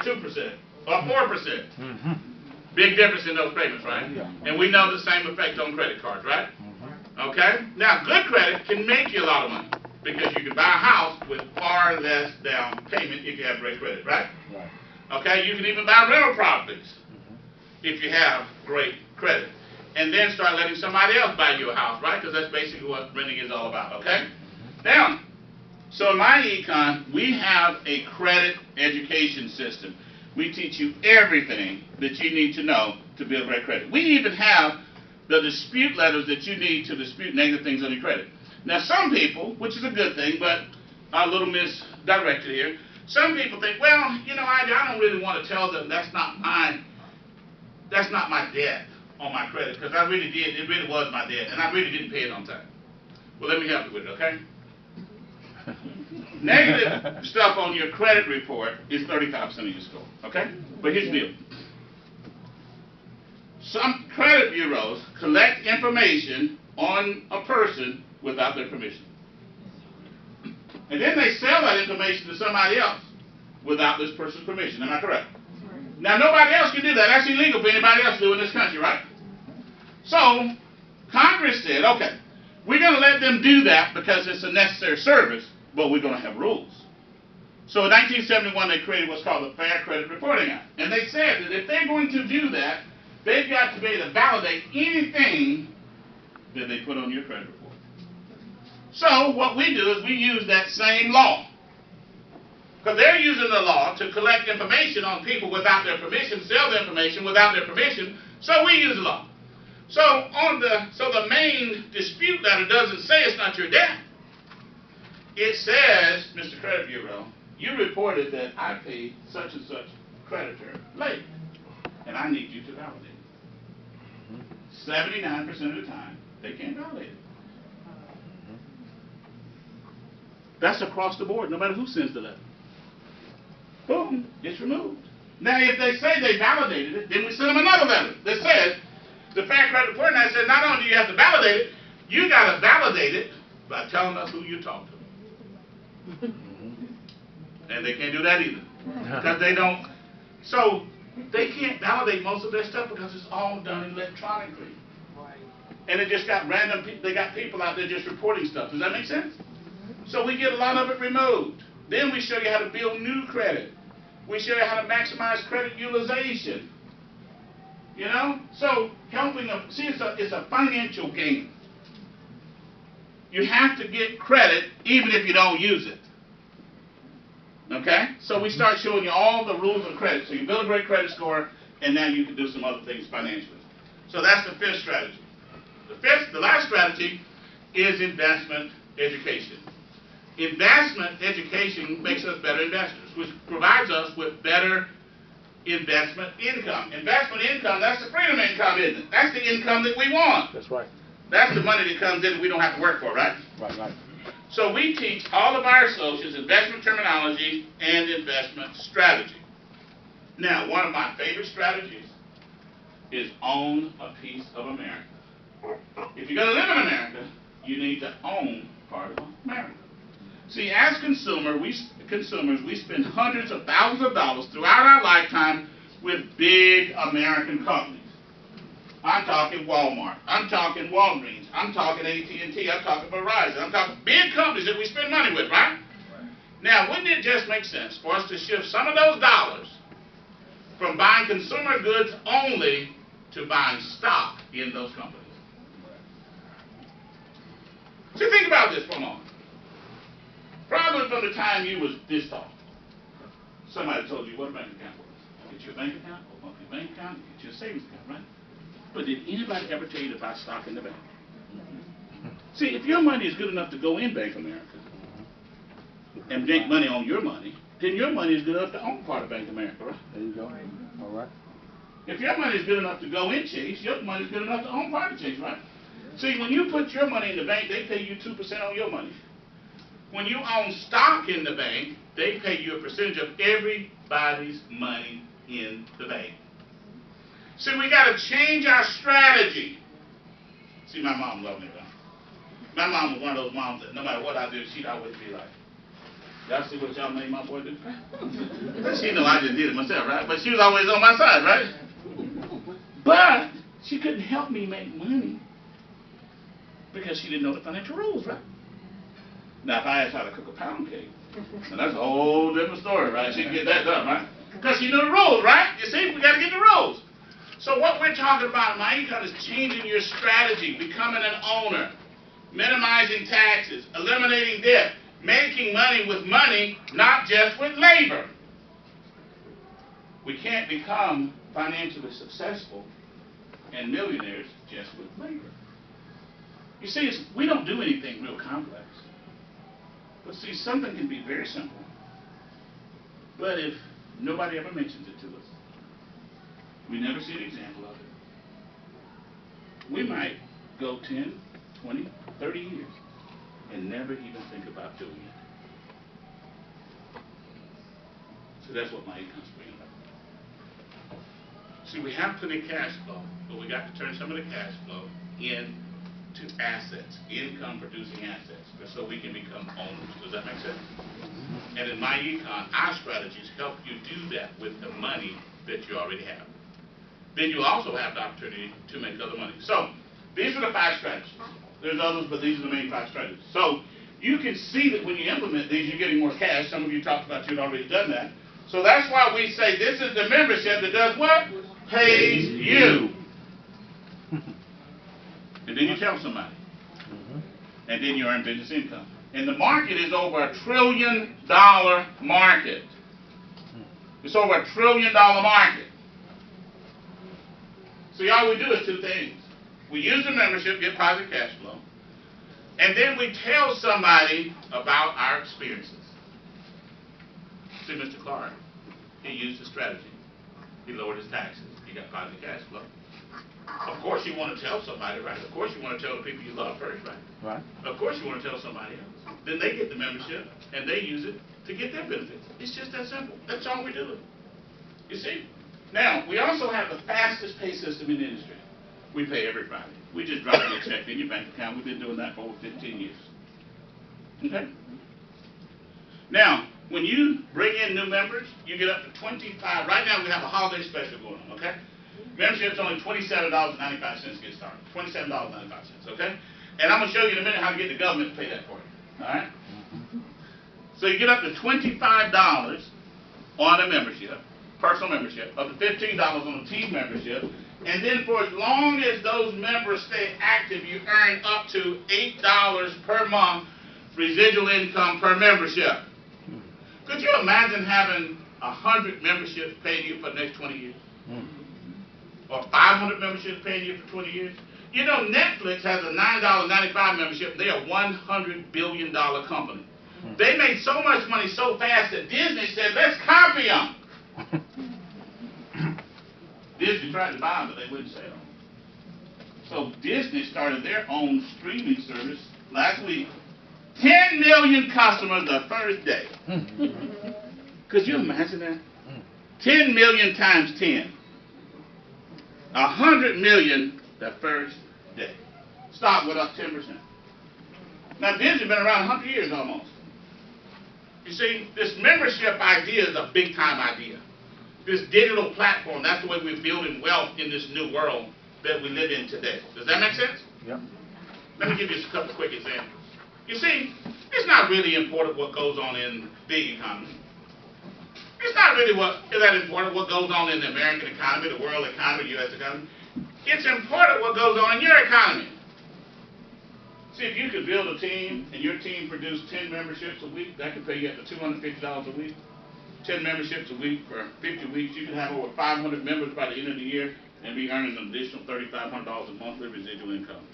charge 2% or 4%. Big difference in those payments, right? And we know the same effect on credit cards, right? Okay? Now, good credit can make you a lot of money because you can buy a house with far less down payment if you have great credit, right? Okay? You can even buy rental properties if you have great credit. And then start letting somebody else buy you a house, right? Because that's basically what renting is all about, okay? Now, so in my econ, we have a credit education system. We teach you everything that you need to know to build great credit. We even have the dispute letters that you need to dispute negative things on your credit. Now, some people, which is a good thing, but I'm a little misdirected here. Some people think, well, you know, I don't really want to tell them that's not my debt on my credit, because I really did, it really was my debt, and I really didn't pay it on time. Well, let me help you with it, okay? Negative stuff on your credit report is 35% of your score, okay? But here's the deal. Some credit bureaus collect information on a person without their permission. And then they sell that information to somebody else without this person's permission. Am I correct? Now, nobody else can do that. That's illegal for anybody else to do in this country, right? So, Congress said, okay, we're going to let them do that because it's a necessary service, but we're going to have rules. So in 1971, they created what's called the Fair Credit Reporting Act. And they said that if they're going to do that, they've got to be able to validate anything that they put on your credit report. So what we do is we use that same law. Because they're using the law to collect information on people without their permission, sell the information without their permission, so we use the law. So the main dispute letter doesn't say it's not your debt. It says, Mr. Credit Bureau, you reported that I paid such and such creditor late, and I need you to validate it. 79% of the time, they can't validate it. That's across the board, no matter who sends the letter. Boom, it's removed. Now, if they say they validated it, then we send them another letter that says, the Fair Credit Reporting Act said not only do you have to validate it, you got to validate it by telling us who you talked to. And they can't do that either. Because they don't. So they can't validate most of their stuff because it's all done electronically. And they just got random people, they got people out there just reporting stuff. Does that make sense? So we get a lot of it removed. Then we show you how to build new credit. We show you how to maximize credit utilization. You know? So helping them, see, it's a financial game. You have to get credit even if you don't use it. Okay? So we start showing you all the rules of credit. So you build a great credit score, and now you can do some other things financially. So that's the fifth strategy. The last strategy is investment education. Investment education makes us better investors, which provides us with better investment income. Investment income, that's the freedom income, isn't it? That's the income that we want. That's right. That's the money that comes in that we don't have to work for, right? Right. So we teach all of our associates investment terminology and investment strategy. Now, one of my favorite strategies is own a piece of America. If you're going to live in America, you need to own part of America. See, as consumers, we spend hundreds of thousands of dollars throughout our lifetime with big American companies. I'm talking Walmart. I'm talking Walgreens. I'm talking AT&T. I'm talking Verizon. I'm talking big companies that we spend money with, right? Now, wouldn't it just make sense for us to shift some of those dollars from buying consumer goods only to buying stock in those companies? So think about this for a moment. Probably from the time you was this tall, somebody told you what a bank account was. Get your bank account, open up your bank account, get your savings account, right? But did anybody ever tell you to buy stock in the bank? See, if your money is good enough to go in Bank of America and make money on your money, then your money is good enough to own part of Bank of America, right? There you go. All right. If your money is good enough to go in Chase, your money is good enough to own part of Chase, right? See, when you put your money in the bank, they pay you 2% on your money. When you own stock in the bank, they pay you a percentage of everybody's money in the bank. See, we got to change our strategy. See, my mom loved me, though. My mom was one of those moms that no matter what I did, she'd always be like, Y'all see what y'all made my boy do? She know I just did it myself, right? But she was always on my side, right? But she couldn't help me make money because she didn't know the financial rules, right? Now, if I asked how to cook a pound cake, now that's a whole different story, right? She can get that done, right? Because she knew the rules, right? You see, we got to get the rules. So what we're talking about in my income is changing your strategy, becoming an owner, minimizing taxes, eliminating debt, making money with money, not just with labor. We can't become financially successful and millionaires just with labor. You see, we don't do anything real complex. But see, something can be very simple. But if nobody ever mentions it to us, we never see an example of it, we might go 10, 20, 30 years and never even think about doing it. So that's what my income's bringing up. See, we have plenty of cash flow, but we got to turn some of the cash flow into assets, income-producing assets, so we can become owners. Does that make sense? And in my econ, our strategies help you do that with the money that you already have. Then you also have the opportunity to make other money. So these are the 5 strategies. There's others, but these are the main 5 strategies. So you can see that when you implement these, you're getting more cash. Some of you talked about you'd already done that. So that's why we say this is the membership that does what? Pays you. And then you tell somebody. And then you earn business income. And the market is over $1 trillion market. It's over $1 trillion market. See, all we do is 2 things. We use the membership, get positive cash flow, and then we tell somebody about our experiences. See, Mr. Clark, he used a strategy. He lowered his taxes. He got positive cash flow. Of course you want to tell somebody, right? Of course you want to tell the people you love first, right? Right. Of course you want to tell somebody else. Then they get the membership, and they use it to get their benefits. It's just that simple. That's all we're doing. You see? Now, we also have the fastest pay system in the industry. We pay every Friday. We just drop you a check in your bank account. We've been doing that for over 15 years. Okay? Now, when you bring in new members, you get up to 25. Right now, we have a holiday special going on, okay? Membership's only $27.95 to get started. $27.95, okay? And I'm going to show you in a minute how to get the government to pay that for you, all right? So you get up to $25 on a membership, personal membership, up to $15 on a team membership, and then for as long as those members stay active, you earn up to $8 per month residual income per membership. Could you imagine having 100 memberships paying you for the next 20 years? Or 500 memberships paying you for 20 years? You know, Netflix has a $9.95 membership. They're a $100 billion company. They made so much money so fast that Disney said, let's copy them. Disney tried to buy them, but they wouldn't sell. So Disney started their own streaming service last week. 10 million customers the first day. Could you imagine that? 10 million times 10. 100 million the first day. Stock went up 10%. Now Disney's been around 100 years almost. You see, this membership idea is a big time idea. This digital platform, that's the way we're building wealth in this new world that we live in today. Does that make sense? Yep. Let me give you a couple quick examples. You see, it's not really important what goes on in the big economy. It's not really that important what goes on in the American economy, the world economy, U.S. economy. It's important what goes on in your economy. See, if you could build a team and your team produced 10 memberships a week, that could pay you up to $250 a week. 10 memberships a week for 50 weeks. You could have over 500 members by the end of the year and be earning an additional $3,500 a monthly residual income.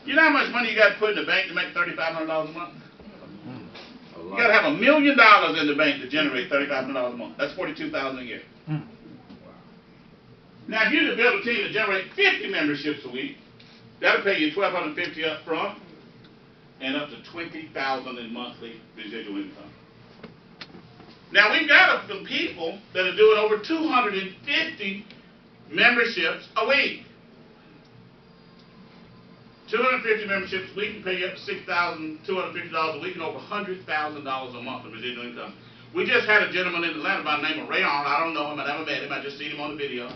You know how much money you got to put in the bank to make $3,500 a month? You got to have $1 million in the bank to generate $3,500 a month. That's $42,000 a year. Now, if you could build a team to generate 50 memberships a week, that'll pay you $1,250 up front and up to $20,000 in monthly residual income. Now, we've got some people that are doing over 250 memberships a week. 250 memberships a week can pay you up to $6,250 a week and over $100,000 a month in residual income. We just had a gentleman in Atlanta by the name of Ray Arnold. I don't know him. I never met him. I just seen him on the video.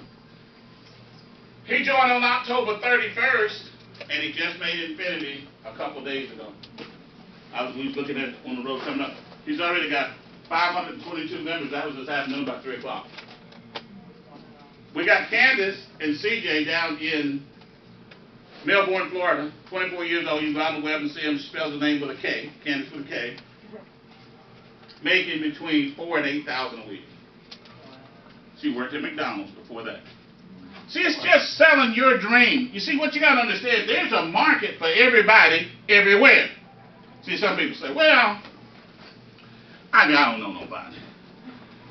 He joined on October 31st, and he just made Infinity a couple of days ago. We was looking at it on the road coming up. He's already got 522 members. That was this afternoon about 3 o'clock. We got Candace and CJ down in Melbourne, Florida, 24 years old. You can go on the web and see him. She spells the name with a K, Candace with a K. Making between $4,000 and $8,000 a week. She worked at McDonald's before that. See, it's just selling your dream. You see, what you got to understand, there's a market for everybody, everywhere. See, some people say, well, I don't know nobody.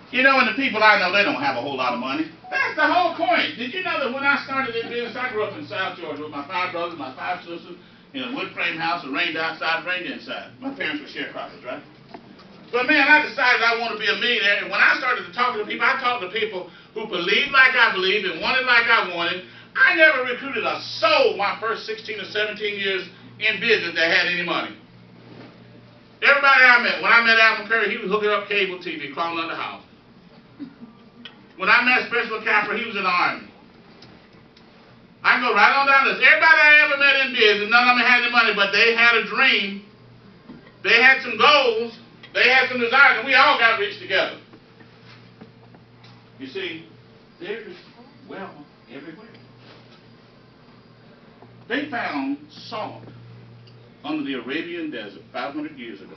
You know, and the people I know, they don't have a whole lot of money. That's the whole point. Did you know that when I started in business, I grew up in South Georgia with my 5 brothers, my 5 sisters, in a wood frame house, it rained outside, it rained inside. My parents were sharecroppers, right? But man, I decided I want to be a millionaire, and when I started to talk to people, I talked to people who believed like I believed and wanted like I wanted. I never recruited a soul my first 16 or 17 years in business that had any money. Everybody I met, when I met Alvin Curry, he was hooking up cable TV, crawling under the house. When I met Special Capper, he was in the Army. I can go right on down this. Everybody I ever met in business, none of them had any money, but they had a dream. They had some goals. They had some desires, and we all got rich together. You see, there is wealth everywhere. They found salt under the Arabian desert 500 years ago.